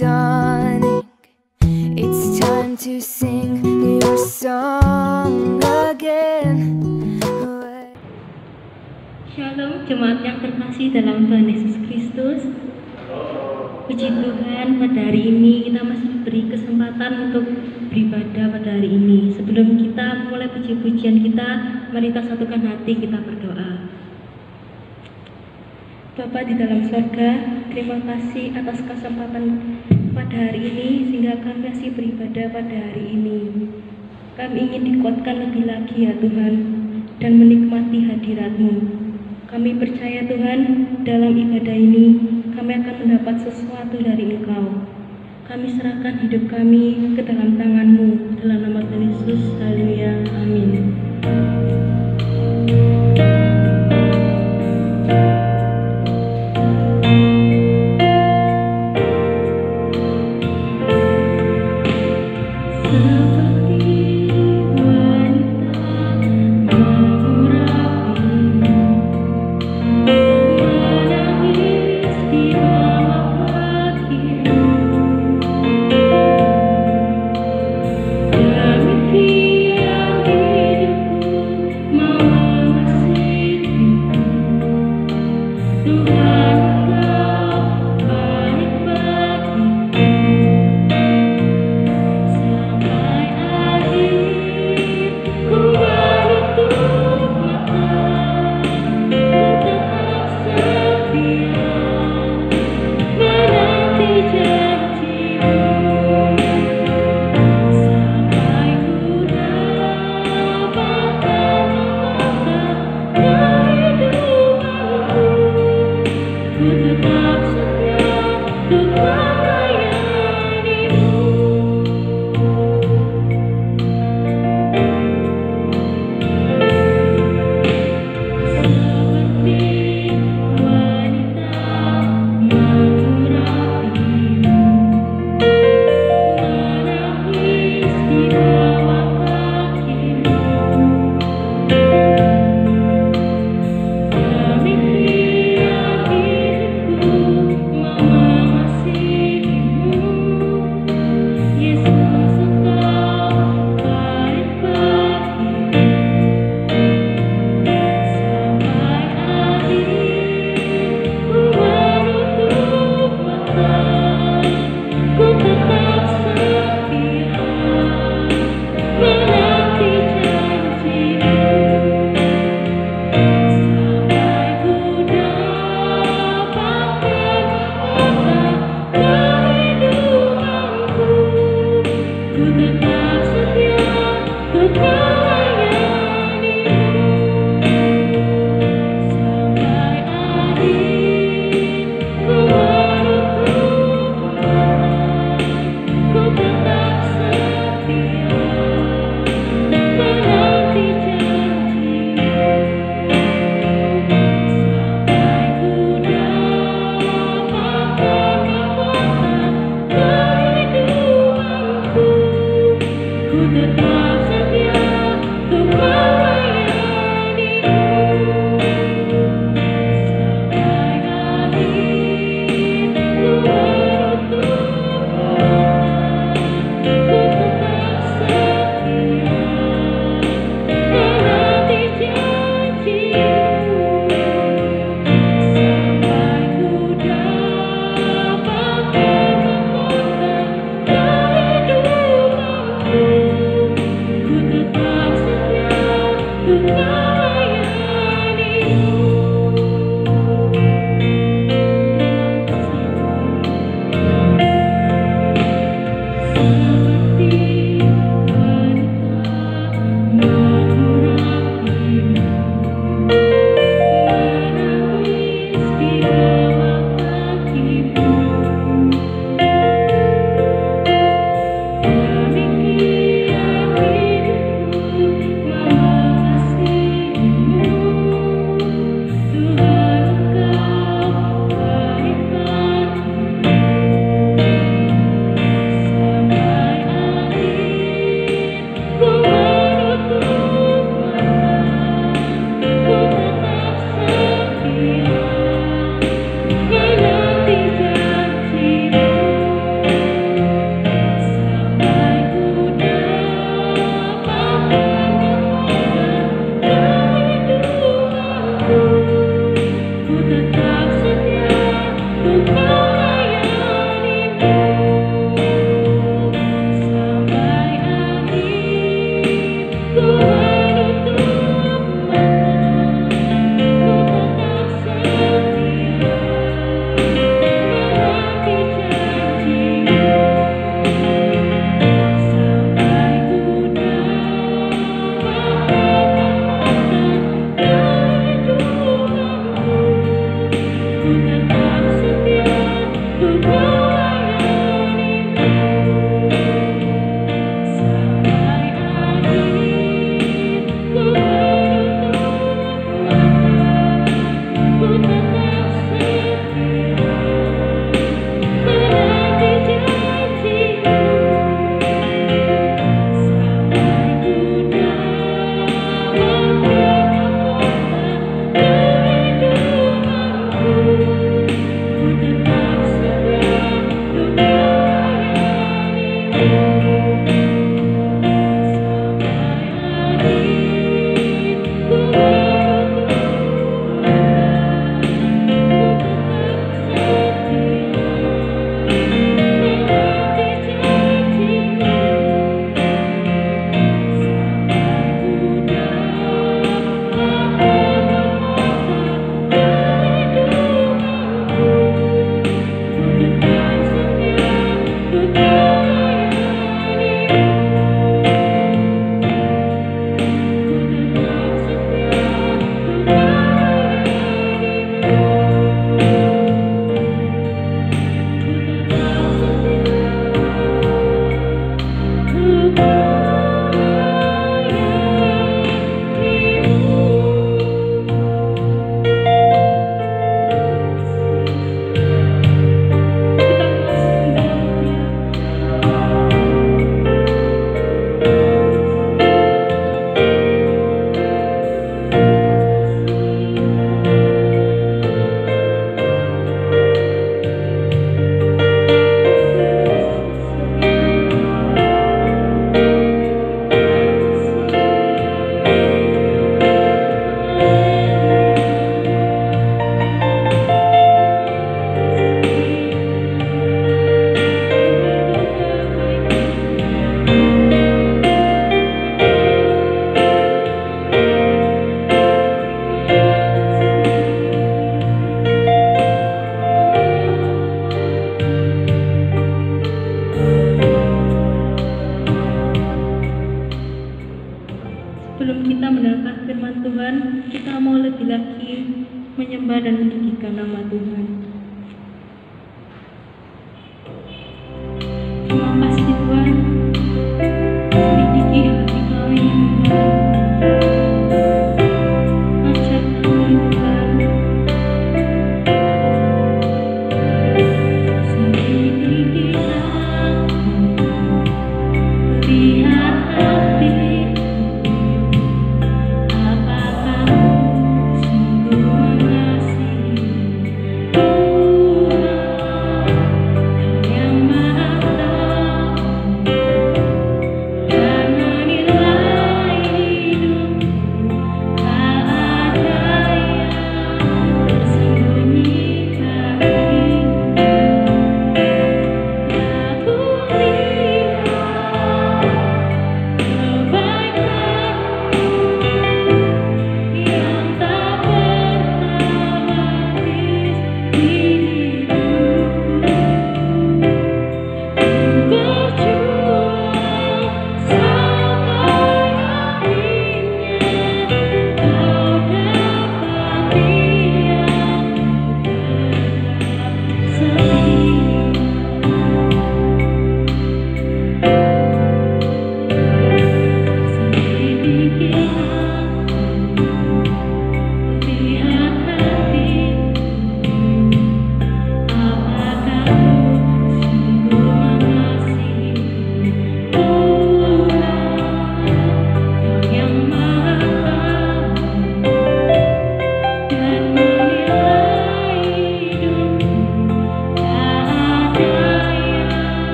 dawning. It's time to sing your song again. Shalom jemaat yang terkasih dalam Tuhan Yesus Kristus. Puji Tuhan, pada hari ini kita masih diberi kesempatan untuk beribadah pada hari ini. Sebelum kita mulai puji-pujian kita, mari kita satukan hati, kita berdoa. Bapa di dalam surga, terima kasih atas kesempatan pada hari ini sehingga kami masih beribadah pada hari ini. Kami ingin dikuatkan lebih lagi ya Tuhan dan menikmati hadirat-Mu. Kami percaya Tuhan, dalam ibadah ini kami akan mendapat sesuatu dari Engkau. Kami serahkan hidup kami ke dalam tangan-Mu, dalam nama Tuhan Yesus. Haleluya, amin. Demi tiang hidup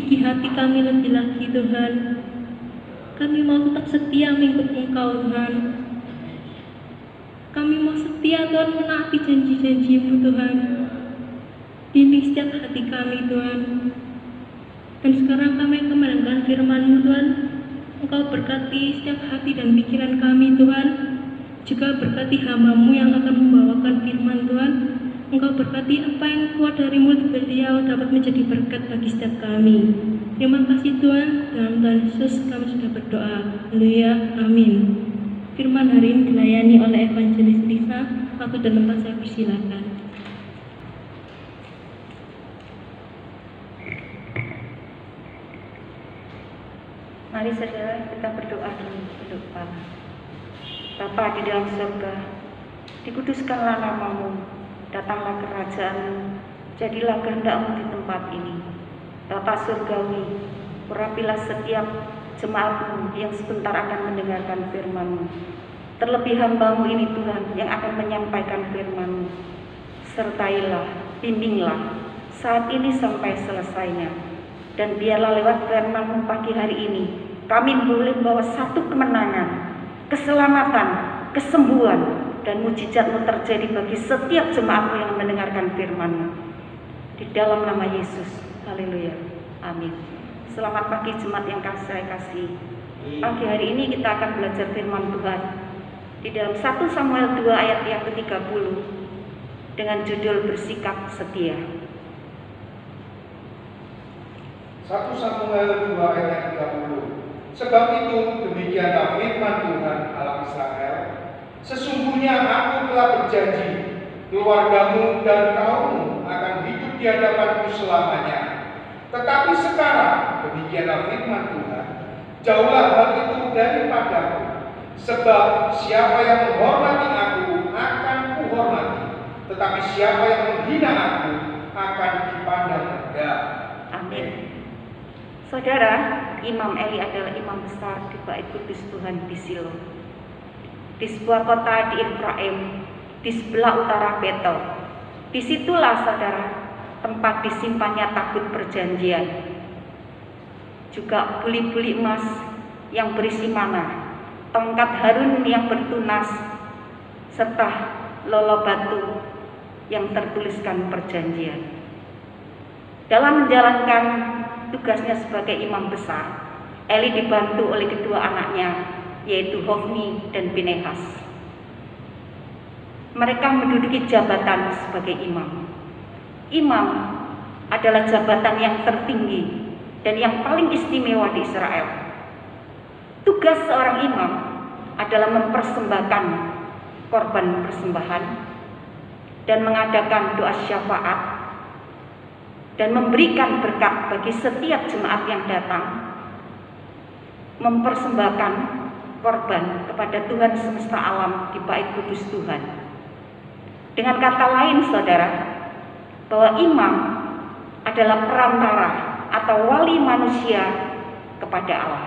Selidiki hati kami lebih lagi Tuhan. Kami mau tetap setia mengikut Engkau Tuhan. Kami mau setia Tuhan menaati janji-janji-Mu Tuhan. Bimbing setiap hati kami Tuhan. Dan sekarang kami akan mendengarkan firman-Mu Tuhan. Engkau berkati setiap hati dan pikiran kami Tuhan. Juga berkati hamba-Mu yang akan membawakan firman Tuhan. Engkau berkati apa yang keluar dari mulut beliau dapat menjadi berkat bagi setiap kami. Terima kasih Tuhan. Dalam Tuhan Yesus kami sudah berdoa. Haleluya. Amin. Firman hari ini dilayani oleh Evangelis Lisa. Waktu dan tempat saya persilakan. Mari saudara kita berdoa dulu untuk kepala. Bapa di dalam surga, dikuduskanlah nama-Mu, datanglah kerajaan-Mu, jadilah kehendak-Mu di tempat ini. Bapa surgawi, urapilah setiap jemaat-Mu yang sebentar akan mendengarkan firman-Mu. Terlebih hamba-Mu ini Tuhan yang akan menyampaikan firman-Mu. Sertailah, bimbinglah saat ini sampai selesainya. Dan biarlah lewat firman-Mu pagi hari ini, kami boleh membawa satu kemenangan, keselamatan, kesembuhan, dan mujizat-Mu terjadi bagi setiap jemaat-Mu yang mendengarkan firman-Mu. Di dalam nama Yesus, haleluya, amin. Selamat pagi jemaat yang saya kasih. Pagi hari ini kita akan belajar firman Tuhan di dalam 1 Samuel 2 ayat yang ke-30 dengan judul bersikap setia. 1 Samuel 2 ayat 30. Sebab itu demikianlah firman Tuhan Allah Israel, sesungguhnya aku telah berjanji, keluargamu dan kaummu akan hidup di hadapanku selamanya. Tetapi sekarang demikianlah firman Tuhan, jauhlah hal itu daripadaku, sebab siapa yang menghormati aku akan kuhormati, tetapi siapa yang menghina aku akan dipandang rendah. Amin. Saudara, Imam Eli adalah imam besar di Bait Kudus Tuhan di Silo, di sebuah kota di Efraim, di sebelah utara Betel. Disitulah saudara tempat disimpannya tabut perjanjian, juga buli-buli emas yang berisi mana, tongkat Harun yang bertunas, serta lolo batu yang tertuliskan perjanjian. Dalam menjalankan tugasnya sebagai imam besar, Eli dibantu oleh kedua anaknya, yaitu Hofni dan Pinehas. Mereka menduduki jabatan sebagai imam. Imam adalah jabatan yang tertinggi dan yang paling istimewa di Israel. Tugas seorang imam adalah mempersembahkan korban persembahan dan mengadakan doa syafaat dan memberikan berkat bagi setiap jemaat yang datang, mempersembahkan korban kepada Tuhan semesta alam di Bait Kudus Tuhan. Dengan kata lain saudara, bahwa imam adalah perantara atau wali manusia kepada Allah.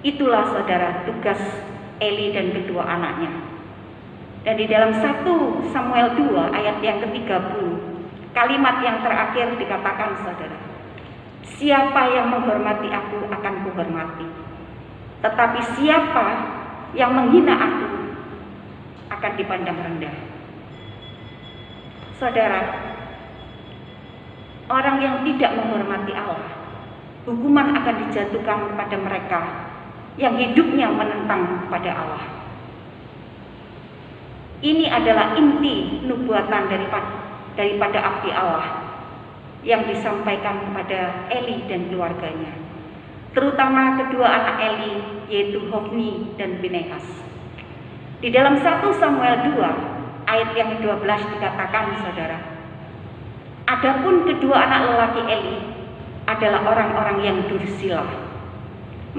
Itulah saudara tugas Eli dan kedua anaknya. Dan di dalam 1 Samuel 2 ayat yang ke-30, kalimat yang terakhir dikatakan saudara, siapa yang menghormati aku akan kuhormati, tetapi siapa yang menghina aku akan dipandang rendah. Saudara, orang yang tidak menghormati Allah, hukuman akan dijatuhkan kepada mereka yang hidupnya menentang kepada Allah. Ini adalah inti nubuatan daripada abdi Allah yang disampaikan kepada Eli dan keluarganya, terutama kedua anak Eli, yaitu Hofni dan Pinehas. Di dalam 1 Samuel 2 ayat yang ke-12 dikatakan saudara, adapun kedua anak lelaki Eli adalah orang-orang yang dursila.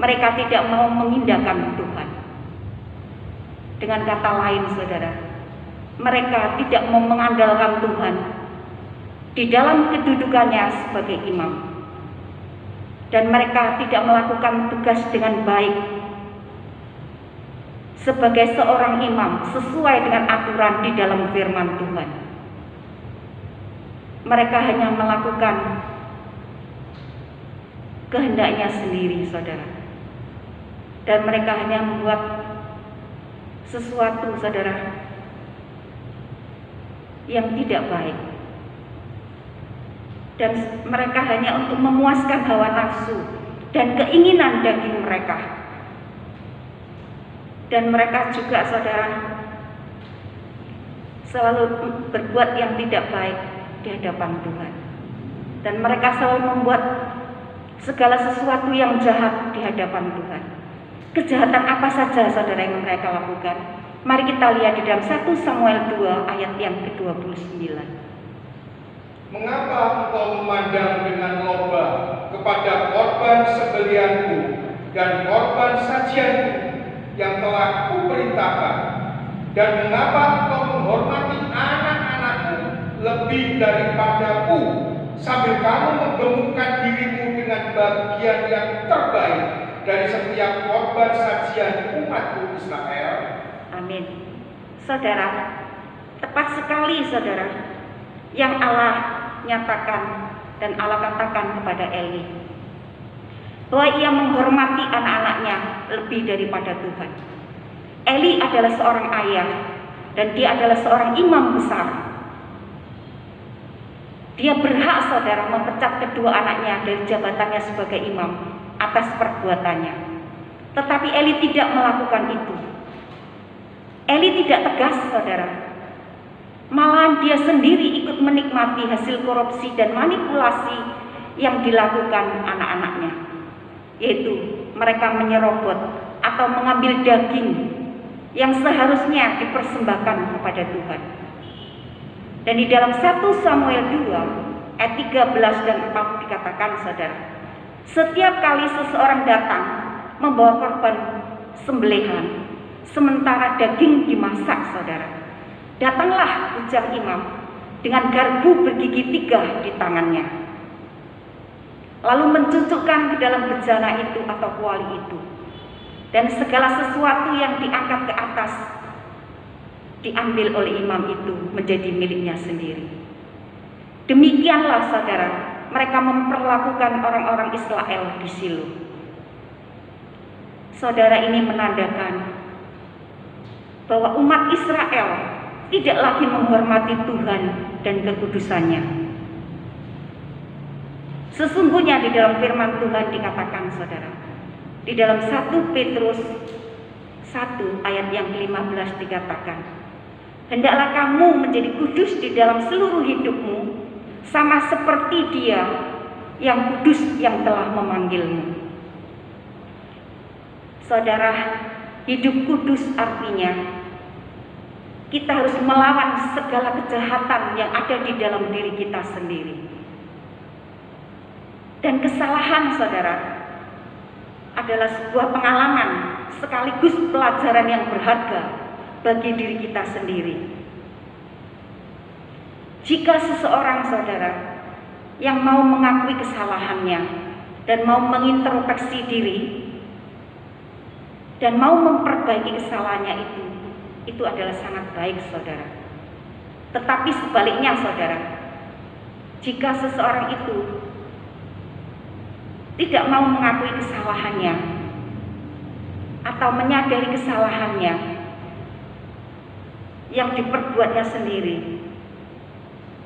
Mereka tidak mau mengindahkan Tuhan. Dengan kata lain saudara, mereka tidak mau mengandalkan Tuhan di dalam kedudukannya sebagai imam. Dan mereka tidak melakukan tugas dengan baik sebagai seorang imam sesuai dengan aturan di dalam firman Tuhan. Mereka hanya melakukan kehendaknya sendiri, saudara. Dan mereka hanya membuat sesuatu, saudara, yang tidak baik. Dan mereka hanya untuk memuaskan hawa nafsu dan keinginan daging mereka. Dan mereka juga, saudara, selalu berbuat yang tidak baik di hadapan Tuhan. Dan mereka selalu membuat segala sesuatu yang jahat di hadapan Tuhan. Kejahatan apa saja, saudara, yang mereka lakukan? Mari kita lihat di dalam 1 Samuel 2 ayat yang ke-29. Mengapa engkau memandang dengan loba kepada korban sembelihanku dan korban sajianku yang telah kuperintahkan? Dan mengapa engkau menghormati anak-anakmu lebih daripadaku, sambil kamu menggemukkan dirimu dengan bagian yang terbaik dari setiap korban sajian umatku Israel? Amin. Saudara, tepat sekali, saudara, yang Allah nyatakan dan Allah katakan kepada Eli, bahwa ia menghormati anak-anaknya lebih daripada Tuhan. Eli adalah seorang ayah dan dia adalah seorang imam besar. Dia berhak, saudara, memecat kedua anaknya dari jabatannya sebagai imam atas perbuatannya. Tetapi Eli tidak melakukan itu. Eli tidak tegas, saudara. Malahan dia sendiri ikut menikmati hasil korupsi dan manipulasi yang dilakukan anak-anaknya, yaitu mereka menyerobot atau mengambil daging yang seharusnya dipersembahkan kepada Tuhan. Dan di dalam 1 Samuel 2 ayat 13 dan 4 dikatakan, saudara, setiap kali seseorang datang membawa korban sembelihan, sementara daging dimasak, saudara, datanglah bujang imam dengan garpu bergigi 3 di tangannya, lalu mencucukkan ke dalam bejana itu atau kuali itu, dan segala sesuatu yang diangkat ke atas diambil oleh imam itu menjadi miliknya sendiri. Demikianlah, saudara, mereka memperlakukan orang-orang Israel di Shilo. Saudara, ini menandakan bahwa umat Israel tidak lagi menghormati Tuhan dan kekudusannya. Sesungguhnya di dalam firman Tuhan dikatakan, saudara, di dalam 1 Petrus 1 ayat yang ke-15 dikatakan, hendaklah kamu menjadi kudus di dalam seluruh hidupmu, sama seperti Dia yang kudus yang telah memanggilmu. Saudara, hidup kudus artinya kita harus melawan segala kejahatan yang ada di dalam diri kita sendiri. Dan kesalahan, saudara, adalah sebuah pengalaman sekaligus pelajaran yang berharga bagi diri kita sendiri. Jika seseorang, saudara, yang mau mengakui kesalahannya dan mau mengintrospeksi diri dan mau memperbaiki kesalahannya itu adalah sangat baik, saudara. Tetapi sebaliknya, saudara, jika seseorang itu tidak mau mengakui kesalahannya atau menyadari kesalahannya yang diperbuatnya sendiri,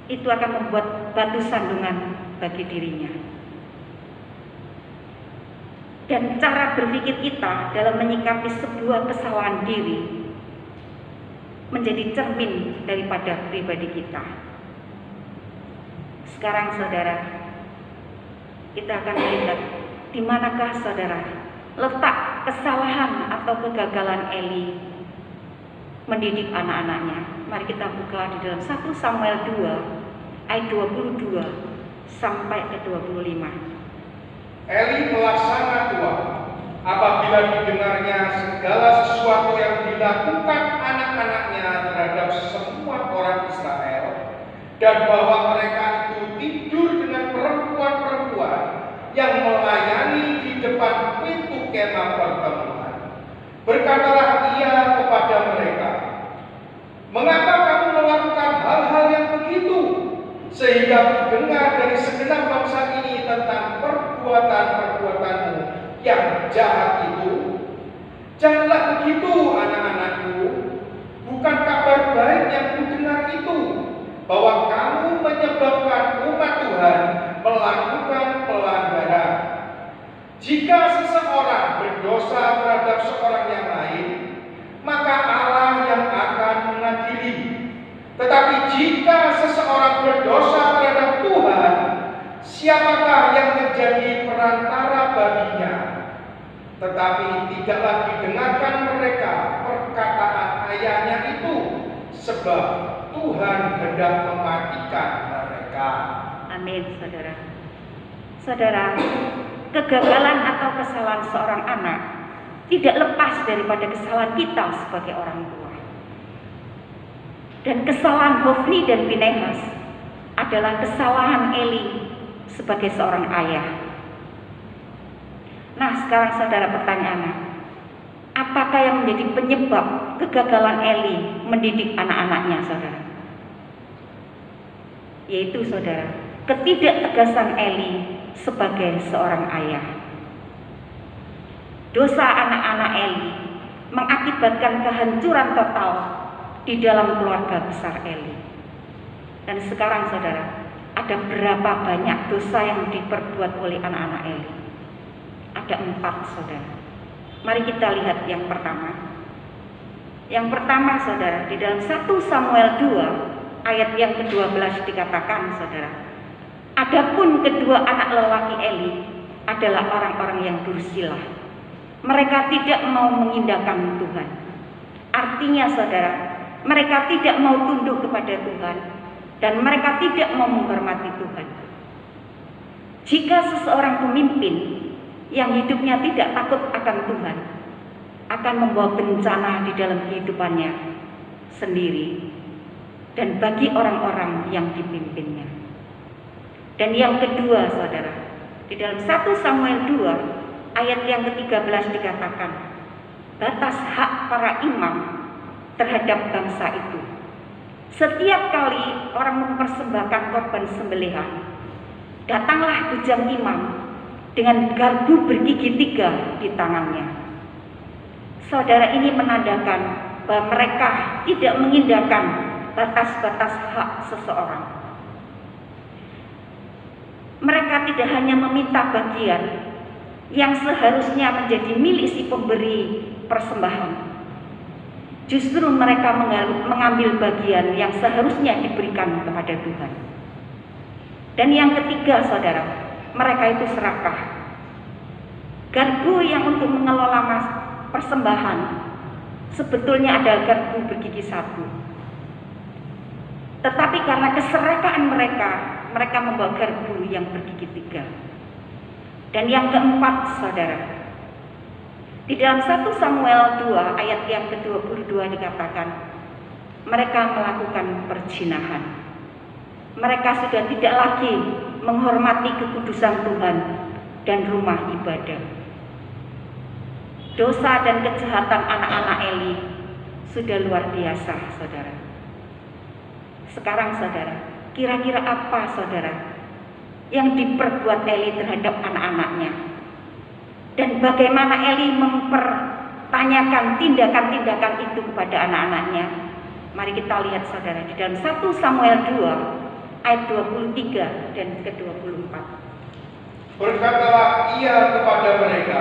itu akan membuat batu sandungan bagi dirinya. Dan cara berpikir kita dalam menyikapi sebuah kesalahan diri menjadi cermin daripada pribadi kita. Sekarang, saudara, kita akan melihat di manakah, saudara, letak kesalahan atau kegagalan Eli mendidik anak-anaknya. Mari kita buka di dalam 1 Samuel 2 ayat 22 sampai ke 25. Eli melaksana Tuhan apabila didengarnya segala sesuatu yang dilakukan anak-anaknya terhadap semua orang Israel, dan bahwa mereka itu tidur dengan perempuan-perempuan yang melayani di depan pintu kemah pertemuan. Berkatalah ia kepada mereka, mengapa kamu melakukan hal-hal yang begitu, sehingga mendengar dari segenap bangsa ini tentang perbuatan perbuatan-perbuatanmu yang jahat itu? Janganlah begitu, anak-anakku. Bukan kabar baik yang kudengar itu, bahwa kamu menyebabkan umat Tuhan melakukan pelanggaran. Jika seseorang berdosa terhadap seorang yang lain, maka Allah yang akan mengadili. Tetapi jika seseorang berdosa terhadap Tuhan, siapakah yang menjadi perantara baginya? Tetapi tidaklah didengarkan mereka perkataan ayahnya itu, sebab Tuhan hendak mematikan mereka. Amin, saudara. Saudara, kegagalan atau kesalahan seorang anak tidak lepas daripada kesalahan kita sebagai orang tua. Dan kesalahan Hofni dan Pinehas adalah kesalahan Eli sebagai seorang ayah. Nah, sekarang saudara, pertanyaannya, apakah yang menjadi penyebab kegagalan Eli mendidik anak-anaknya, saudara? Yaitu, saudara, ketidaktegasan Eli sebagai seorang ayah. Dosa anak-anak Eli mengakibatkan kehancuran total di dalam keluarga besar Eli. Dan sekarang, saudara, ada berapa banyak dosa yang diperbuat oleh anak-anak Eli? Ada 4, saudara. Mari kita lihat yang pertama. Yang pertama, saudara, di dalam 1 Samuel 2 ayat yang ke-12 dikatakan, saudara, adapun kedua anak lelaki Eli adalah orang-orang yang dursilah. Mereka tidak mau mengindahkan Tuhan. Artinya, saudara, mereka tidak mau tunduk kepada Tuhan dan mereka tidak mau menghormati Tuhan. Jika seseorang pemimpin yang hidupnya tidak takut akan Tuhan, akan membawa bencana di dalam kehidupannya sendiri dan bagi orang-orang yang dipimpinnya. Dan yang kedua, saudara, di dalam 1 Samuel 2 ayat yang ke-13 dikatakan, batas hak para imam terhadap bangsa itu. Setiap kali orang mempersembahkan korban sembelihan, datanglah bujang imam dengan garbu bergigi 3 di tangannya. Saudara, ini menandakan bahwa mereka tidak mengindahkan batas-batas hak seseorang. Mereka tidak hanya meminta bagian yang seharusnya menjadi milik si pemberi persembahan. Justru mereka mengambil bagian yang seharusnya diberikan kepada Tuhan. Dan yang ketiga, saudara, mereka itu serakah. Garbu yang untuk mengelola persembahan sebetulnya ada garbu bergigi 1. Tetapi karena keserakahan mereka, mereka membawa garbu yang bergigi 3. Dan yang keempat, saudara, di dalam 1 Samuel 2 ayat yang ke-22 dikatakan, mereka melakukan perzinahan. Mereka sudah tidak lagi menghormati kekudusan Tuhan dan rumah ibadah. Dosa dan kejahatan anak-anak Eli sudah luar biasa, saudara. Sekarang, saudara, kira-kira apa, saudara, yang diperbuat Eli terhadap anak-anaknya? Dan bagaimana Eli mempertanyakan tindakan-tindakan itu kepada anak-anaknya? Mari kita lihat, saudara, di dalam 1 Samuel 2 ayat 23 dan ke-24. Berkatalah ia kepada mereka,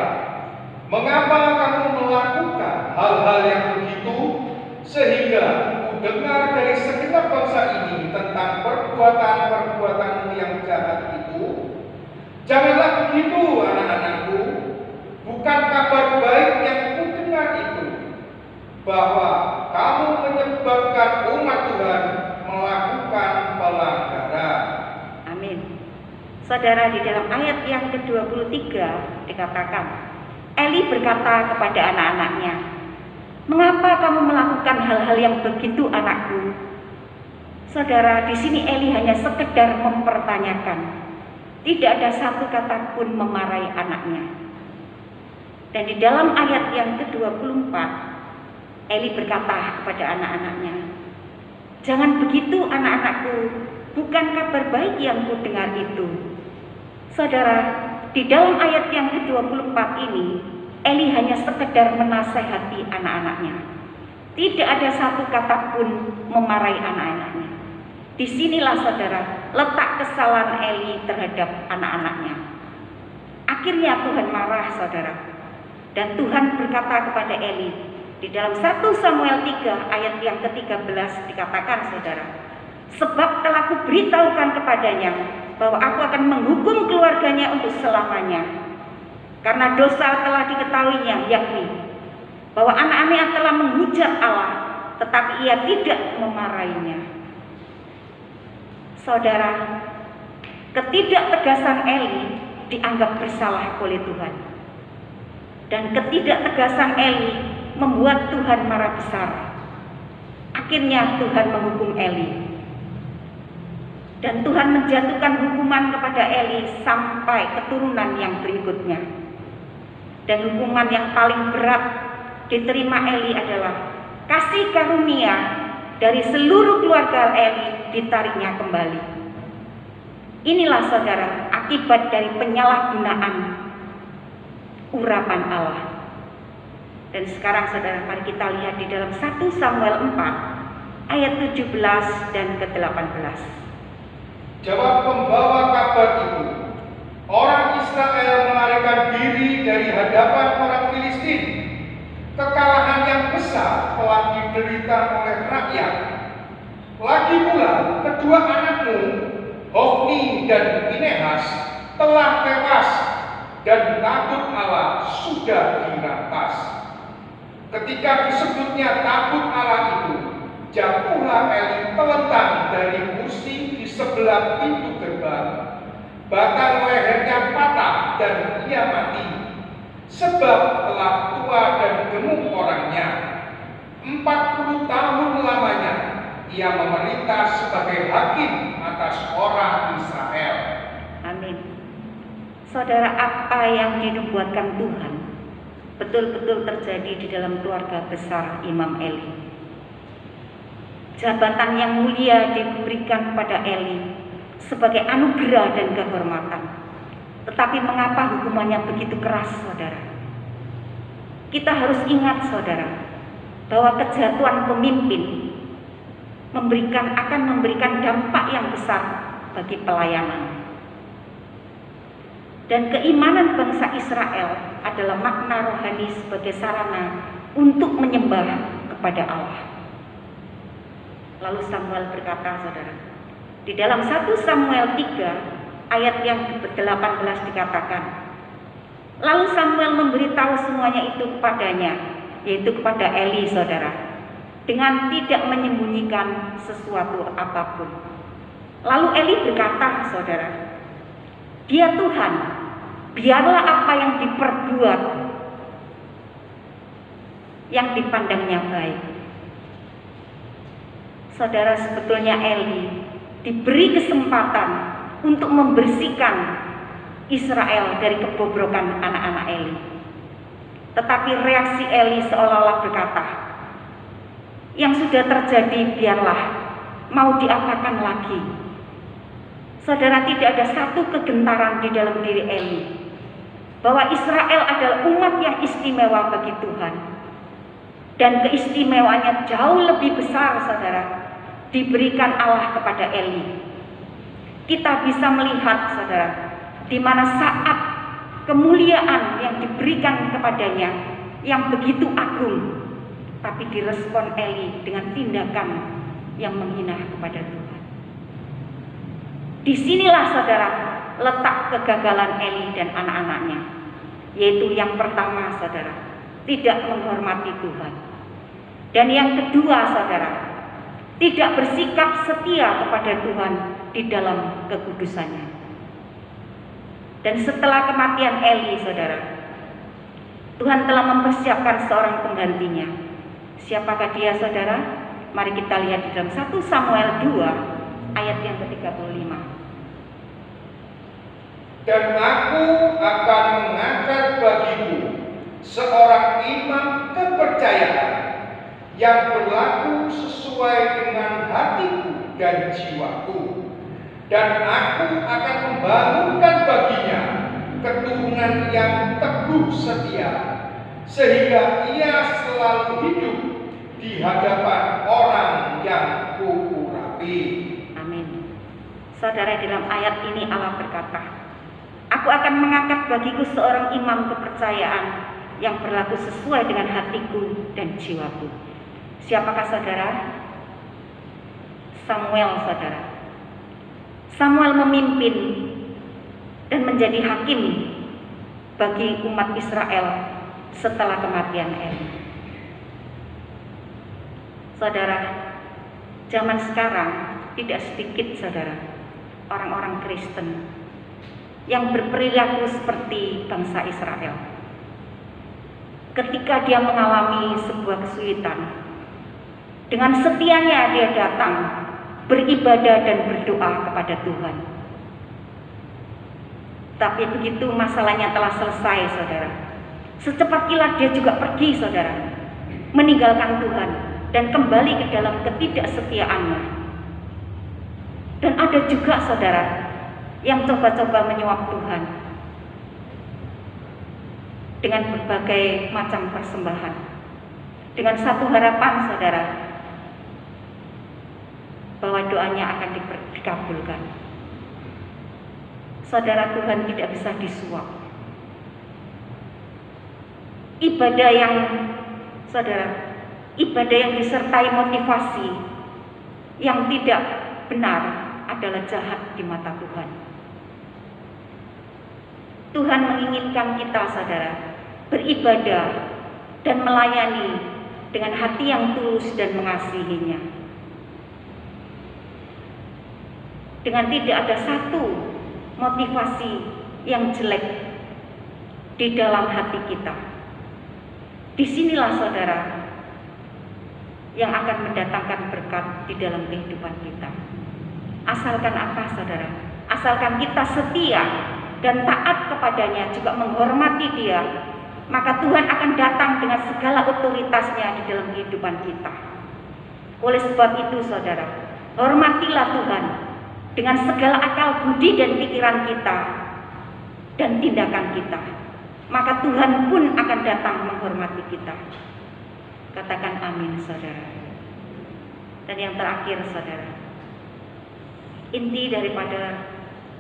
mengapa kamu melakukan hal-hal yang begitu, sehingga kudengar dari segenap bangsa ini tentang perbuatan-perbuatanmu yang jahat itu? Janganlah begitu, anak-anakku. Bukan kabar baik yang kudengar itu, bahwa kamu menyebabkan umat Tuhan melakukan pelanggaran. Amin. Saudara, di dalam ayat yang ke-23 dikatakan, Eli berkata kepada anak-anaknya, mengapa kamu melakukan hal-hal yang begitu, anakku? Saudara, di sini Eli hanya sekedar mempertanyakan. Tidak ada satu kata pun memarahi anaknya. Dan di dalam ayat yang ke-24, Eli berkata kepada anak-anaknya, jangan begitu, anak-anakku, bukan kabar baik yang kudengar itu. Saudara, di dalam ayat yang ke-24 ini, Eli hanya sekedar menasehati anak-anaknya. Tidak ada satu kata pun memarahi anak-anaknya. Disinilah saudara letak kesalahan Eli terhadap anak-anaknya. Akhirnya Tuhan marah saudara. Dan Tuhan berkata kepada Eli, di dalam 1 Samuel 3 ayat yang ke-13 dikatakan saudara, sebab telah kuberitahukan kepadanya bahwa aku akan menghukum keluarganya untuk selamanya. Karena dosa telah diketahuinya, yakni bahwa anak-anaknya telah menghujat Allah, tetapi ia tidak memarahinya. Saudara, ketidaktegasan Eli dianggap bersalah oleh Tuhan. Dan ketidaktegasan Eli membuat Tuhan marah besar. Akhirnya Tuhan menghukum Eli. Dan Tuhan menjatuhkan hukuman kepada Eli sampai keturunan yang berikutnya. Dan hukuman yang paling berat diterima Eli adalah kasih karunia dari seluruh keluarga Eli ditariknya kembali. Inilah saudara akibat dari penyalahgunaan urapan Allah. Dan sekarang saudara mari kita lihat di dalam 1 Samuel 4 ayat 17 dan ke-18. Jawab pembawa kabar itu, orang Israel melarikan diri dari hadapan orang Filistin. Kekalahan yang besar telah diderita oleh rakyat. Lagi pula kedua anakmu, Hofni dan Pinehas, telah tewas dan tabut Allah sudah dirampas. Ketika disebutnya tabut Allah itu, jatuhlah Eli telentang dari kursi di sebelah pintu gerbang. Batang lehernya patah dan ia mati, sebab telah tua dan gemuk orangnya. 40 tahun lamanya ia memerintah sebagai hakim atas orang Israel. Amin. Saudara, apa yang dinubuatkan Tuhan betul-betul terjadi di dalam keluarga besar Imam Eli. Jabatan yang mulia diberikan kepada Eli sebagai anugerah dan kehormatan. Tetapi mengapa hukumannya begitu keras, saudara? Kita harus ingat, saudara, bahwa kejatuhan pemimpin akan memberikan dampak yang besar bagi pelayanan. Dan keimanan bangsa Israel adalah makna rohani sebagai sarana untuk menyembah kepada Allah. Lalu Samuel berkata, saudara, di dalam 1 Samuel 3 ayat yang ke-18 dikatakan, lalu Samuel memberitahu semuanya itu kepadanya, yaitu kepada Eli, saudara, dengan tidak menyembunyikan sesuatu apapun. Lalu Eli berkata, saudara, dia Tuhan, biarlah apa yang diperbuat yang dipandangnya baik. Saudara, sebetulnya Eli diberi kesempatan untuk membersihkan Israel dari kebobrokan anak-anak Eli. Tetapi reaksi Eli seolah-olah berkata, yang sudah terjadi biarlah, mau diapakan lagi. Saudara, tidak ada satu kegentaran di dalam diri Eli bahwa Israel adalah umat yang istimewa bagi Tuhan. Dan keistimewaannya jauh lebih besar, saudara, diberikan Allah kepada Eli. Kita bisa melihat, saudara, di mana saat kemuliaan yang diberikan kepadanya yang begitu agung, tapi direspon Eli dengan tindakan yang menghina kepada Tuhan. Disinilah, saudara, letak kegagalan Eli dan anak-anaknya, yaitu yang pertama, saudara, tidak menghormati Tuhan. Dan yang kedua, saudara, tidak bersikap setia kepada Tuhan di dalam kekudusannya. Dan setelah kematian Eli, saudara, Tuhan telah mempersiapkan seorang penggantinya. Siapakah dia, saudara? Mari kita lihat di dalam 1 Samuel 2 ayat yang ke-35. Dan aku akan mengangkat bagimu seorang imam kepercayaan yang berlaku sesuai dengan hatiku dan jiwaku, dan aku akan membangunkan baginya keturunan yang teguh setia, sehingga ia selalu hidup di hadapan orang yang kuurapi. Amin. Saudara, dalam ayat ini Allah berkata, "Aku akan mengangkat bagiku seorang imam kepercayaan yang berlaku sesuai dengan hatiku dan jiwaku." Siapakah saudara? Samuel, saudara. Samuel memimpin dan menjadi hakim bagi umat Israel setelah kematian Eli. Saudara, zaman sekarang tidak sedikit saudara orang-orang Kristen yang berperilaku seperti bangsa Israel. Ketika dia mengalami sebuah kesulitan, dengan setianya dia datang beribadah dan berdoa kepada Tuhan. Tapi begitu masalahnya telah selesai saudara, secepat kilat dia juga pergi saudara, meninggalkan Tuhan dan kembali ke dalam ketidaksetiaannya. Dan ada juga saudara yang coba-coba menyuap Tuhan dengan berbagai macam persembahan, dengan satu harapan saudara, bahwa doanya akan dikabulkan. Saudara, Tuhan tidak bisa disuap. Ibadah yang disertai motivasi yang tidak benar adalah jahat di mata Tuhan. Tuhan menginginkan kita saudara beribadah dan melayani dengan hati yang tulus dan mengasihinya, dengan tidak ada satu motivasi yang jelek di dalam hati kita. Disinilah saudara yang akan mendatangkan berkat di dalam kehidupan kita. Asalkan apa saudara? Asalkan kita setia dan taat kepadanya, juga menghormati dia, maka Tuhan akan datang dengan segala otoritasnya di dalam kehidupan kita. Oleh sebab itu saudara, hormatilah Tuhan dengan segala akal budi dan pikiran kita dan tindakan kita, maka Tuhan pun akan datang menghormati kita. Katakan amin saudara. Dan yang terakhir saudara, inti daripada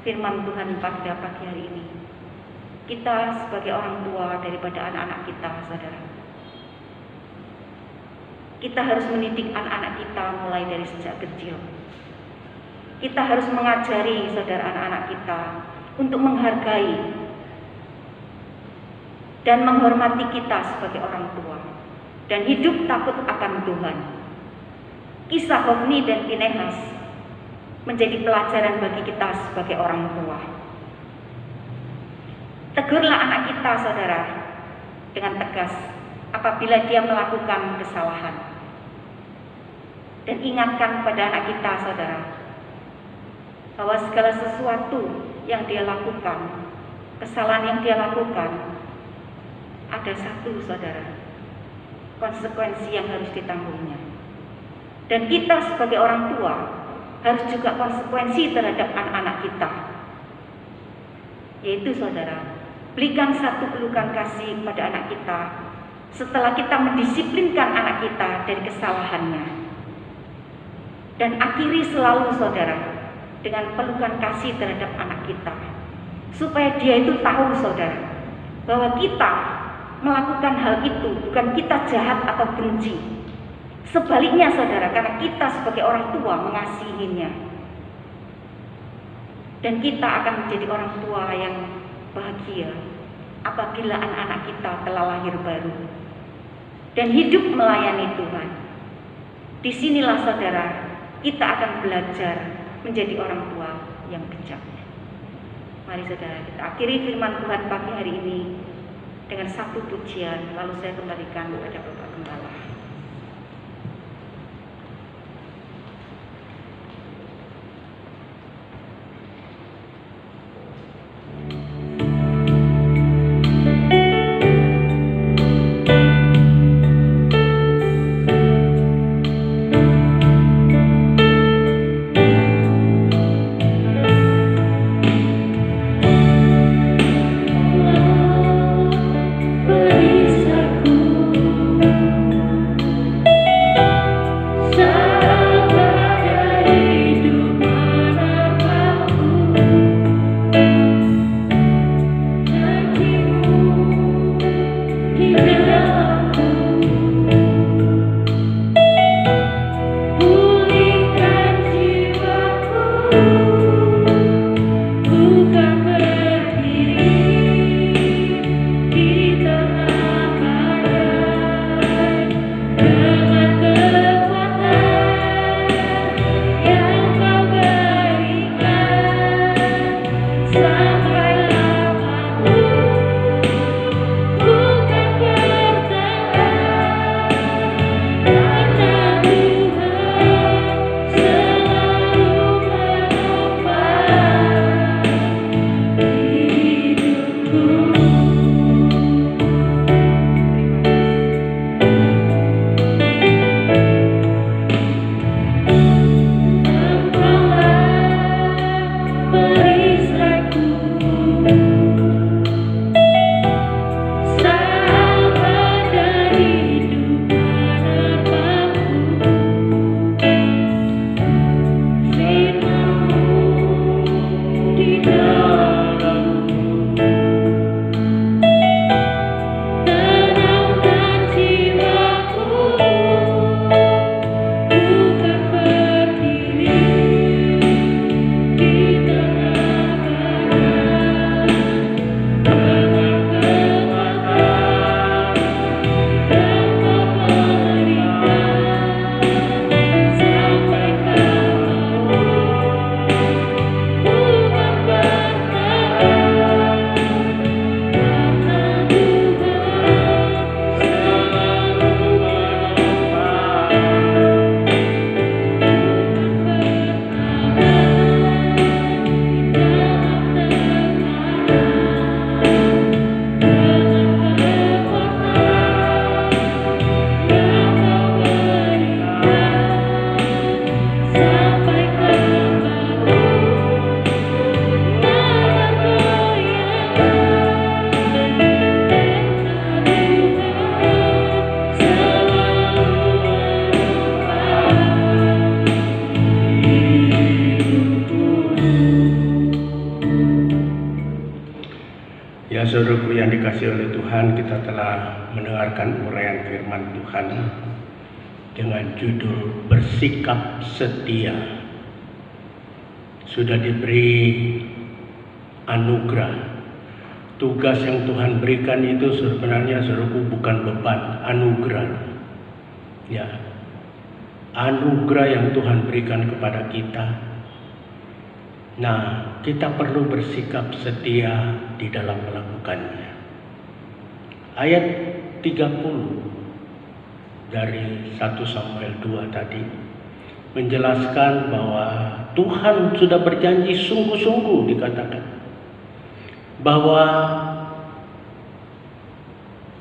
firman Tuhan pada pagi hari ini, kita sebagai orang tua daripada anak-anak kita saudara, kita harus mendidik anak-anak kita mulai dari sejak kecil. Kita harus mengajari saudara anak-anak kita untuk menghargai dan menghormati kita sebagai orang tua dan hidup takut akan Tuhan. Kisah Hofni dan Pinehas menjadi pelajaran bagi kita sebagai orang tua. Tegurlah anak kita saudara dengan tegas apabila dia melakukan kesalahan, dan ingatkan pada anak kita saudara bahwa segala sesuatu yang dia lakukan, kesalahan yang dia lakukan, ada satu saudara, konsekuensi yang harus ditanggungnya. Dan kita sebagai orang tua harus juga konsekuensi terhadap anak-anak kita, yaitu saudara, berikan satu pelukan kasih pada anak kita setelah kita mendisiplinkan anak kita dari kesalahannya. Dan akhiri selalu saudara dengan pelukan kasih terhadap anak kita, supaya dia itu tahu saudara bahwa kita melakukan hal itu bukan kita jahat atau benci. Sebaliknya saudara, karena kita sebagai orang tua mengasihinya, dan kita akan menjadi orang tua yang bahagia apabila anak-anak kita telah lahir baru dan hidup melayani Tuhan. Disinilah saudara kita akan belajar menjadi orang tua yang bijak. Mari saudara kita akhiri firman Tuhan pagi hari ini dengan satu pujian, lalu saya kembalikan kepada Bapak Gembala. dikasihi oleh Tuhan, kita telah mendengarkan uraian firman Tuhan dengan judul Bersikap Setia. Sudah diberi anugerah. Tugas yang Tuhan berikan itu sebenarnya saudaraku bukan beban, anugerah. Ya. Anugerah yang Tuhan berikan kepada kita. Nah, kita perlu bersikap setia di dalam melakukannya. Ayat 30 dari 1 Samuel 2 tadi menjelaskan bahwa Tuhan sudah berjanji sungguh-sungguh, dikatakan bahwa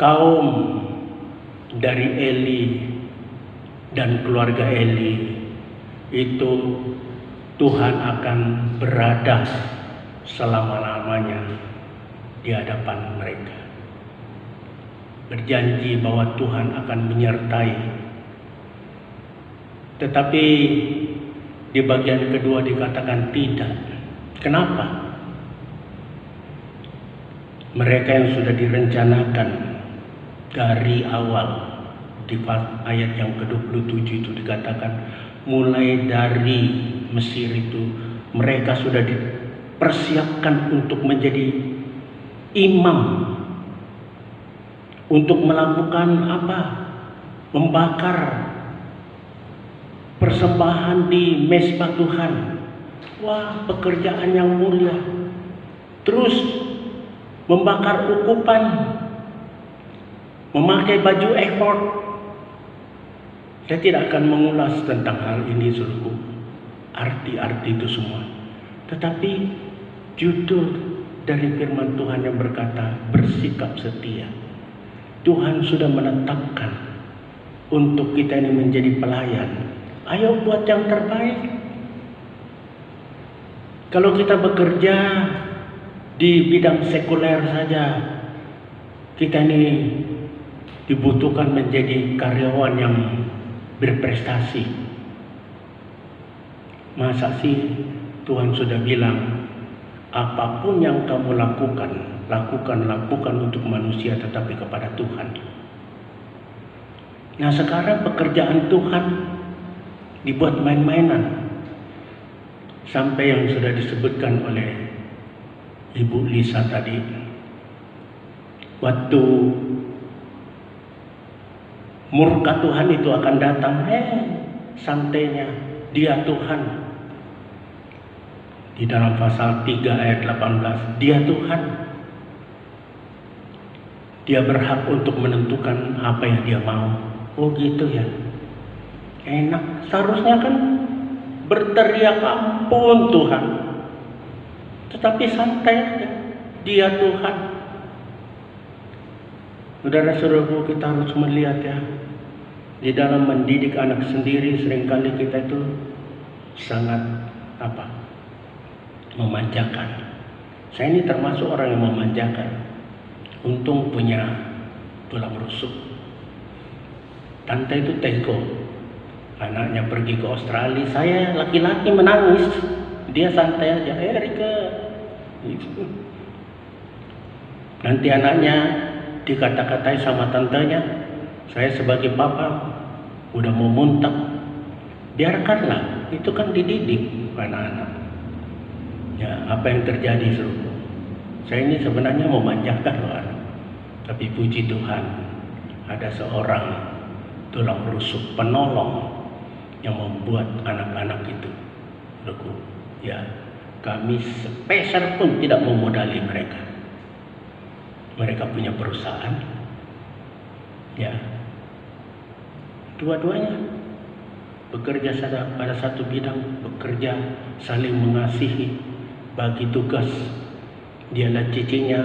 kaum dari Eli dan keluarga Eli itu Tuhan akan berada selama-lamanya di hadapan mereka. Berjanji bahwa Tuhan akan menyertai. Tetapi di bagian kedua dikatakan tidak. Kenapa? Mereka yang sudah direncanakan dari awal, di ayat yang ke-27 itu dikatakan mulai dari Mesir itu mereka sudah dipersiapkan untuk menjadi imam, untuk melakukan apa? Membakar persembahan di mezbah Tuhan. Wah, pekerjaan yang mulia. Terus membakar ukupan, memakai baju efod. Saya tidak akan mengulas tentang hal ini, saudaraku, arti-arti itu semua. Tetapi judul dari firman Tuhan yang berkata bersikap setia. Tuhan sudah menetapkan untuk kita ini menjadi pelayan. Ayo buat yang terbaik. Kalau kita bekerja di bidang sekuler saja, kita ini dibutuhkan menjadi karyawan yang berprestasi. Masa sih Tuhan sudah bilang, apapun yang kamu lakukan untuk manusia tetapi kepada Tuhan. Nah, sekarang pekerjaan Tuhan dibuat main-mainan. Sampai yang sudah disebutkan oleh Ibu Lisa tadi, waktu murka Tuhan itu akan datang, santainya dia Tuhan. Di dalam pasal 3 ayat 18, dia Tuhan. Dia berhak untuk menentukan apa yang dia mau. Oh gitu ya. Enak. Seharusnya kan berteriak ampun Tuhan. Tetapi santai aja. Dia Tuhan. Saudara-saudaraku, kita harus melihat ya, di dalam mendidik anak sendiri seringkali kita itu sangat memanjakan. Saya ini termasuk orang yang memanjakan. Untung punya tulang rusuk. Tante itu tega. Anaknya pergi ke Australia, saya laki-laki menangis, dia santai aja. Rika, nanti anaknya dikata-katai sama tantenya, saya sebagai papa udah mau muntah. Biarkanlah, itu kan dididik anak-anak. Ya, apa yang terjadi seru. Saya ini sebenarnya memanjakan loh anak. Tapi puji Tuhan, ada seorang tulang rusuk penolong yang membuat anak-anak itu, ya, kami sepeser pun tidak memodali mereka. Mereka punya perusahaan, ya, dua-duanya bekerja pada satu bidang, bekerja saling mengasihi, bagi tugas. Dia dan cicinya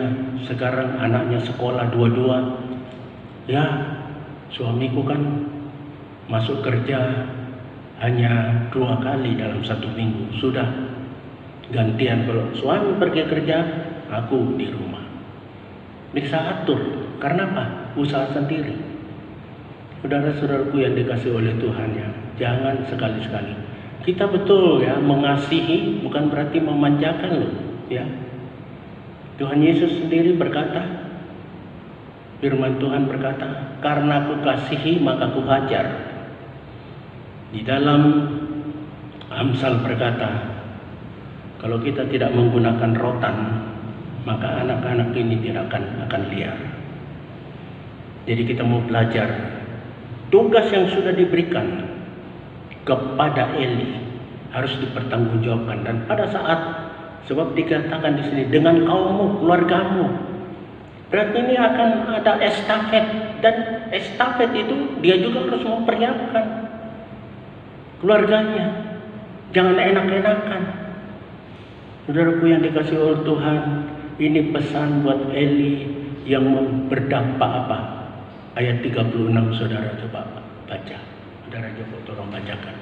sekarang anaknya sekolah dua-dua. Ya, suamiku kan masuk kerja hanya 2 kali dalam 1 minggu. Sudah gantian, kalau suami pergi kerja, aku di rumah. Bisa atur. Karena apa? Usaha sendiri. Saudara-saudaraku yang dikasih oleh Tuhan ya, jangan sekali-sekali. Kita betul ya, mengasihi bukan berarti memanjakan loh ya. Tuhan Yesus sendiri berkata, Firman Tuhan berkata, karena ku kasihi maka ku hajar. Di dalam Amsal berkata, kalau kita tidak menggunakan rotan, maka anak-anak ini tidak akan liar. Jadi kita mau belajar tugas yang sudah diberikan kepada Eli harus dipertanggungjawabkan. Dan pada saat, sebab dikatakan di sini dengan kaummu, keluargamu, berarti ini akan ada estafet, dan estafet itu dia juga harus mempersiapkan keluarganya. Jangan enak-enakan. Saudaraku yang dikasihi oleh Tuhan, ini pesan buat Eli yang berdampak apa? Ayat 36 saudara coba baca. Saudara Joko tolong bacakan.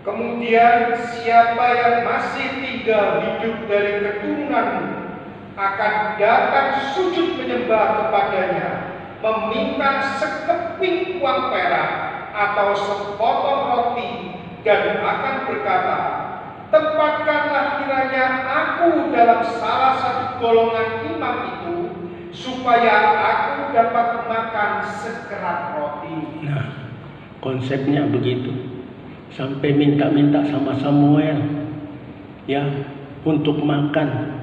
Kemudian siapa yang masih tinggal hidup dari keturunanmu akan datang sujud menyembah kepadanya, meminta sekeping uang perak atau sepotong roti, dan akan berkata, tempatkanlah kiranya aku dalam salah satu golongan imam itu, supaya aku dapat makan sekerat roti. Nah, konsepnya begitu. Sampai minta-minta sama Samuel ya untuk makan,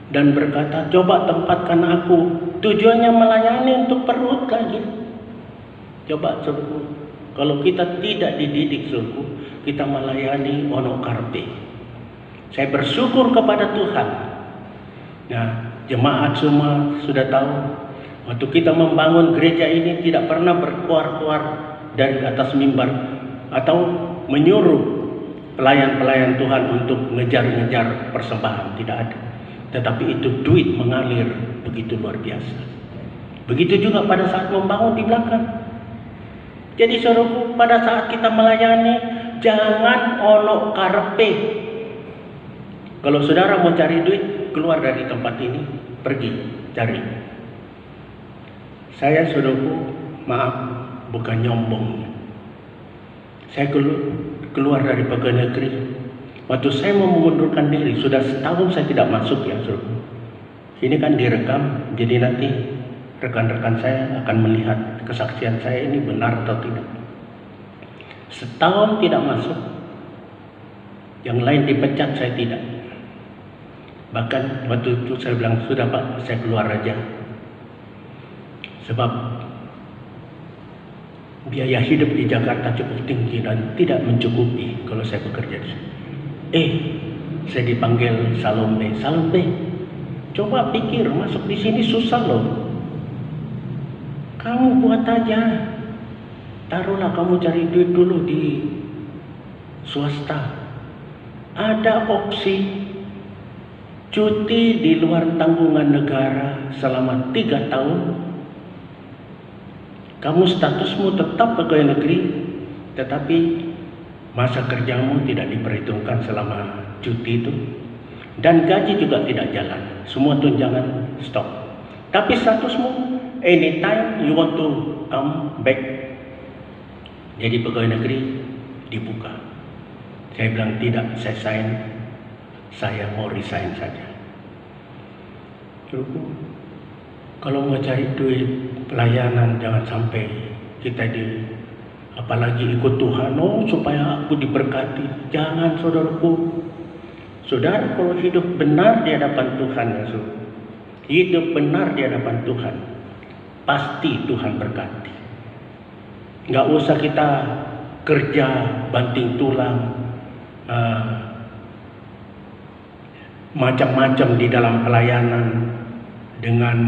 dan berkata, coba tempatkan aku. Tujuannya melayani untuk perut lagi. Coba suruhku, kalau kita tidak dididik suruhku, kita melayani ono karpe. Saya bersyukur kepada Tuhan. Nah, jemaat semua sudah tahu, waktu kita membangun gereja ini tidak pernah berkuar-kuar dari atas mimbar atau menyuruh pelayan-pelayan Tuhan untuk ngejar-ngejar persembahan, tidak ada. Tetapi itu duit mengalir begitu luar biasa. Begitu juga pada saat membangun di belakang. Jadi saudaraku, pada saat kita melayani, jangan ono karepe. Kalau saudara mau cari duit, keluar dari tempat ini, pergi cari. Saya saudaraku, maaf, bukan nyombong. Saya keluar dari pegawai negeri. Waktu saya mau mengundurkan diri, sudah setahun saya tidak masuk ya, saudara. Ini kan direkam, jadi nanti rekan-rekan saya akan melihat kesaksian saya ini benar atau tidak. Setahun tidak masuk, yang lain dipecat, saya tidak. Bahkan waktu itu saya bilang, sudah Pak, saya keluar aja. Sebab biaya hidup di Jakarta cukup tinggi dan tidak mencukupi kalau saya bekerja di sini. Saya dipanggil Salombe. Salombe, coba pikir, masuk di sini susah loh. Kamu buat aja. Taruhlah kamu cari duit dulu di swasta. Ada opsi cuti di luar tanggungan negara selama 3 tahun. Kamu statusmu tetap pegawai negeri, tetapi masa kerjamu tidak diperhitungkan selama cuti itu, dan gaji juga tidak jalan, semua tunjangan stop. Tapi statusmu anytime you want to come back jadi pegawai negeri dibuka. Saya bilang tidak, saya sign, saya mau resign saja. Kalau mau cari duit pelayanan, jangan sampai kita apalagi ikut Tuhan, supaya aku diberkati. Jangan, saudaraku. Saudara kalau hidup benar di hadapan Tuhan, ya saudara, hidup benar di hadapan Tuhan, pasti Tuhan berkati. Nggak usah kita kerja banting tulang, macam-macam di dalam pelayanan dengan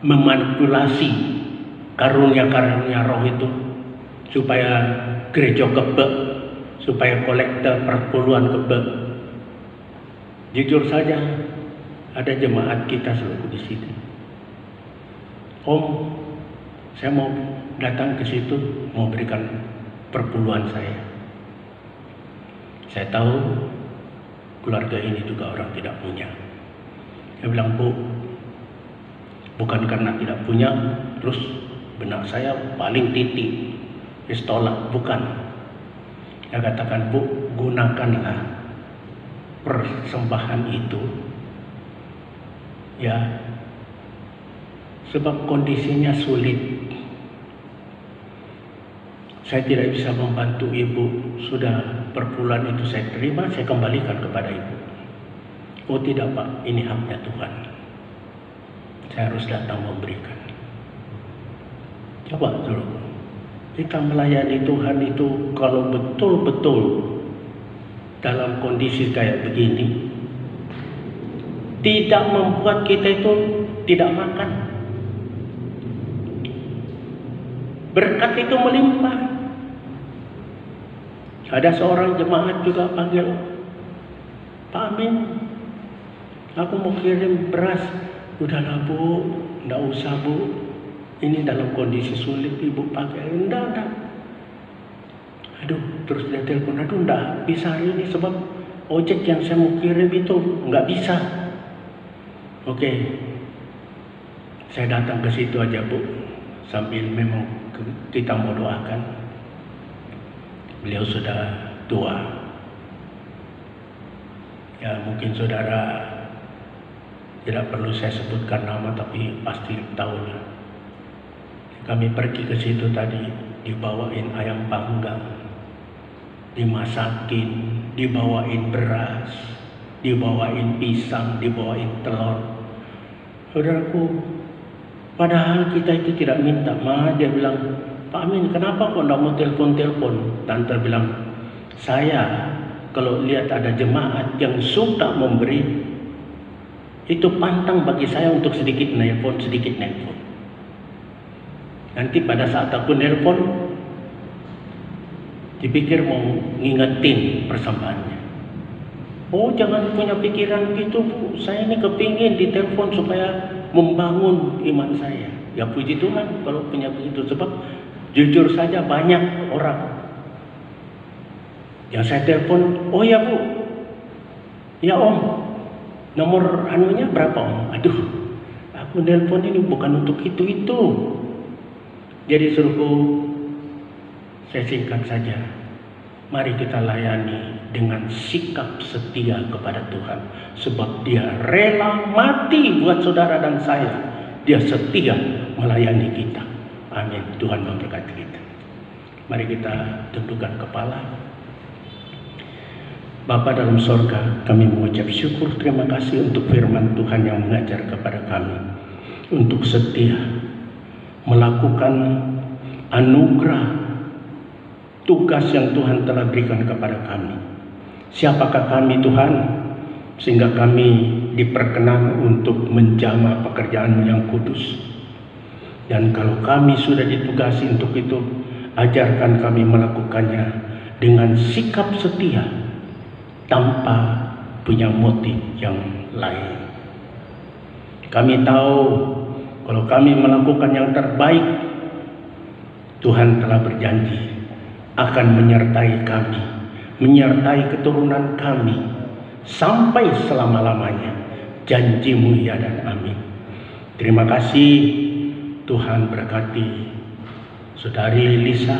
memanipulasi karunia-karunia roh itu supaya gereja kebek, supaya kolektor perpuluhan kebek. Jujur saja, ada jemaat kita selalu di sini. Om, saya mau datang ke situ, mau berikan perpuluhan saya. Saya tahu keluarga ini juga orang tidak punya. Saya bilang, Bu, bukan karena tidak punya, terus benak saya paling titik, tolak, bukan. Saya katakan, Bu, gunakanlah persembahan itu, ya, sebab kondisinya sulit. Saya tidak bisa membantu ibu. Sudah per bulan itu saya terima, saya kembalikan kepada ibu. Oh tidak Pak, ini haknya Tuhan. Saya harus datang memberikan. Coba dulu, kita melayani Tuhan itu kalau betul-betul dalam kondisi kayak begini, tidak membuat kita itu tidak makan. Berkat itu melimpah. Ada seorang jemaat juga panggil, Pak Amin, aku mau kirim beras. Udahlah Bu, enggak usah Bu, ini dalam kondisi sulit ibu pakai. Enggak. Aduh, terus dia telepon, aduh enggak bisa hari ini sebab ojek yang saya mau kirim itu enggak bisa. Oke, saya datang ke situ aja Bu, sambil memang kita mau doakan. Beliau sudah tua. Ya mungkin saudara tidak perlu saya sebutkan nama, tapi pasti tahu lah. Kami pergi ke situ tadi, dibawain ayam panggang, dimasakin, dibawain beras, dibawain pisang, dibawain telur. Saudaraku, padahal kita itu tidak minta. Malah dia bilang, Pak Amin, kenapa kok enggak mau telepon-telepon? Tante bilang, saya kalau lihat ada jemaat yang suka memberi, itu pantang bagi saya untuk sedikit nelpon. Nanti pada saat aku nelpon, dipikir mau ngingetin persambahannya. Oh jangan punya pikiran gitu Bu, saya ini kepingin ditelepon supaya membangun iman saya. Ya puji Tuhan kalau punya begitu, sebab jujur saja banyak orang yang saya telepon, oh ya Bu, ya Om, nomor anunya berapa Om? Aduh, aku telepon ini bukan untuk itu. Jadi suruhku, saya singkat saja, mari kita layani dengan sikap setia kepada Tuhan, sebab Dia rela mati buat saudara dan saya. Dia setia melayani kita. Amin. Tuhan memberkati kita. Mari kita tundukkan kepala. Bapa dalam sorga, kami mengucap syukur, terima kasih untuk firman Tuhan yang mengajar kepada kami untuk setia melakukan anugerah tugas yang Tuhan telah berikan kepada kami. Siapakah kami Tuhan, sehingga kami diperkenan untuk menjama pekerjaan-Mu yang kudus. Dan kalau kami sudah ditugasi untuk itu, ajarkan kami melakukannya dengan sikap setia, tanpa punya motif yang lain. Kami tahu kalau kami melakukan yang terbaik, Tuhan telah berjanji akan menyertai kami, menyertai keturunan kami sampai selama-lamanya. Janji-Mu ya dan amin. Terima kasih Tuhan, berkati Saudari Lisa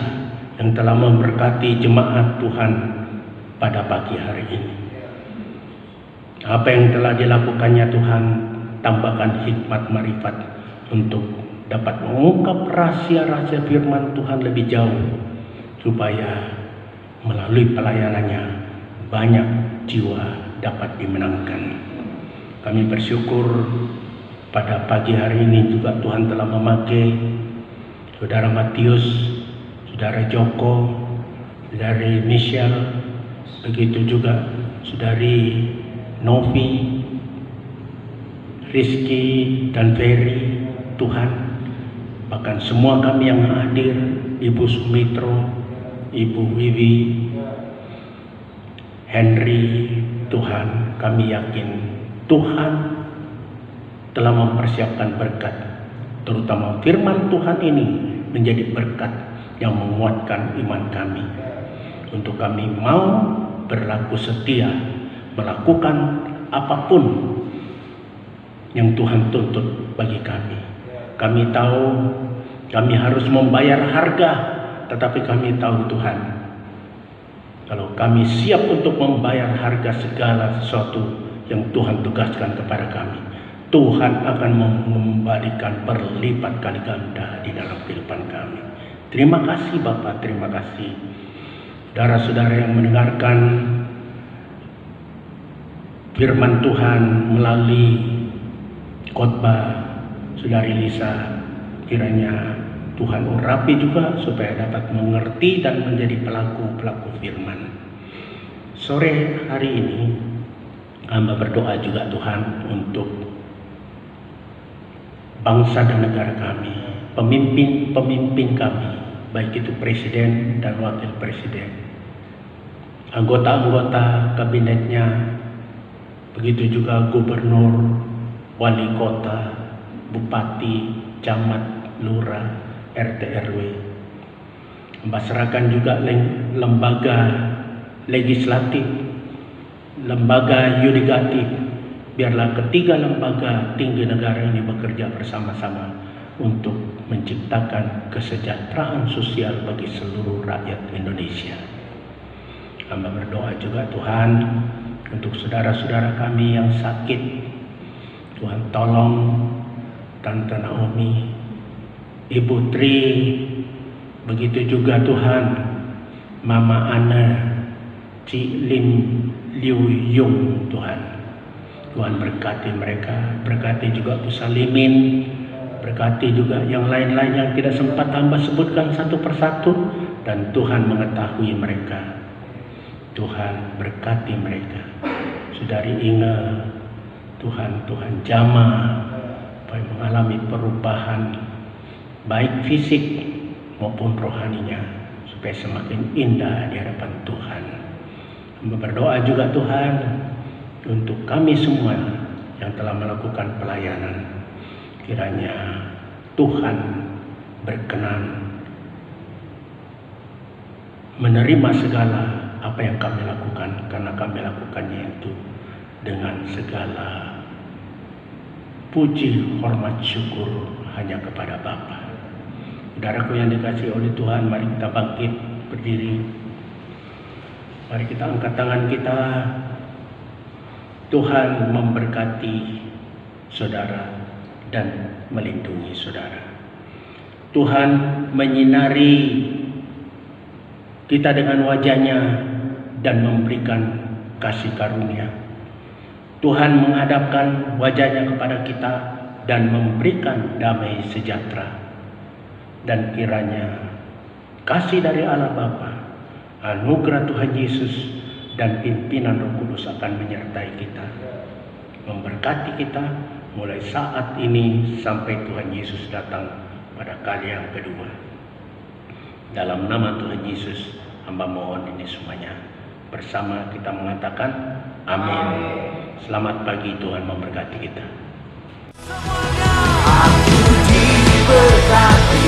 yang telah memberkati jemaat Tuhan pada pagi hari ini. Apa yang telah dilakukannya Tuhan, tambahkan hikmat marifat untuk dapat mengungkap rahasia-rahasia firman Tuhan lebih jauh, supaya melalui pelayanannya banyak jiwa dapat dimenangkan. Kami bersyukur pada pagi hari ini juga Tuhan telah memakai Saudara Matius, Saudara Joko, Saudari Michelle, begitu juga Saudari Novi, Rizky dan Ferry. Tuhan, bahkan semua kami yang hadir, Ibu Sumitro, Ibu Wiwi, Henry, Tuhan, kami yakin Tuhan telah mempersiapkan berkat, terutama firman Tuhan ini menjadi berkat yang menguatkan iman kami, untuk kami mau berlaku setia, melakukan apapun yang Tuhan tuntut bagi kami. Kami tahu kami harus membayar harga, tetapi kami tahu Tuhan, Kalau kami siap untuk membayar harga segala sesuatu yang Tuhan tugaskan kepada kami, Tuhan akan mengembalikan berlipat kali ganda di dalam kehidupan kami. Terima kasih Bapak, terima kasih. Saudara-saudara yang mendengarkan firman Tuhan melalui khotbah Saudari Lisa, kiranya Tuhan urapi juga supaya dapat mengerti dan menjadi pelaku-pelaku firman. Sore hari ini hamba berdoa juga Tuhan untuk bangsa dan negara kami, pemimpin-pemimpin kami, baik itu presiden dan wakil presiden, anggota-anggota kabinetnya, begitu juga gubernur, wali kota, bupati, camat, lurah, RT RW. Hamba serahkan juga lembaga legislatif, lembaga yudikatif. Biarlah ketiga lembaga tinggi negara ini bekerja bersama-sama untuk menciptakan kesejahteraan sosial bagi seluruh rakyat Indonesia. Hamba berdoa juga Tuhan untuk saudara-saudara kami yang sakit. Tuhan tolong Tante Naomi, Ibu Tri, begitu juga Tuhan Mama Ana, Cik Lim Liu Yung Tuhan. Tuhan berkati mereka, berkati juga Bu Salimin, berkati juga yang lain-lain yang tidak sempat hamba sebutkan satu persatu, dan Tuhan mengetahui mereka. Tuhan berkati mereka. Saudari Inge, Tuhan Jama, mengalami perubahan baik fisik maupun rohaninya supaya semakin indah di hadapan Tuhan. Berdoa juga Tuhan untuk kami semua yang telah melakukan pelayanan, kiranya Tuhan berkenan menerima segala apa yang kami lakukan, karena kami lakukannya itu dengan segala puji, hormat, syukur hanya kepada Bapa. Saudaraku yang dikasihi oleh Tuhan, mari kita bangkit berdiri. Mari kita angkat tangan kita. Tuhan memberkati saudara dan melindungi saudara. Tuhan menyinari kita dengan wajahnya dan memberikan kasih karunia. Tuhan menghadapkan wajahnya kepada kita dan memberikan damai sejahtera. Dan kiranya kasih dari Allah Bapa, anugerah Tuhan Yesus, dan pimpinan Roh Kudus akan menyertai kita, memberkati kita mulai saat ini sampai Tuhan Yesus datang pada kali yang kedua. Dalam nama Tuhan Yesus, hamba mohon ini semuanya. Bersama kita mengatakan amin. Selamat pagi, Tuhan memberkati kita. Aku diberkati.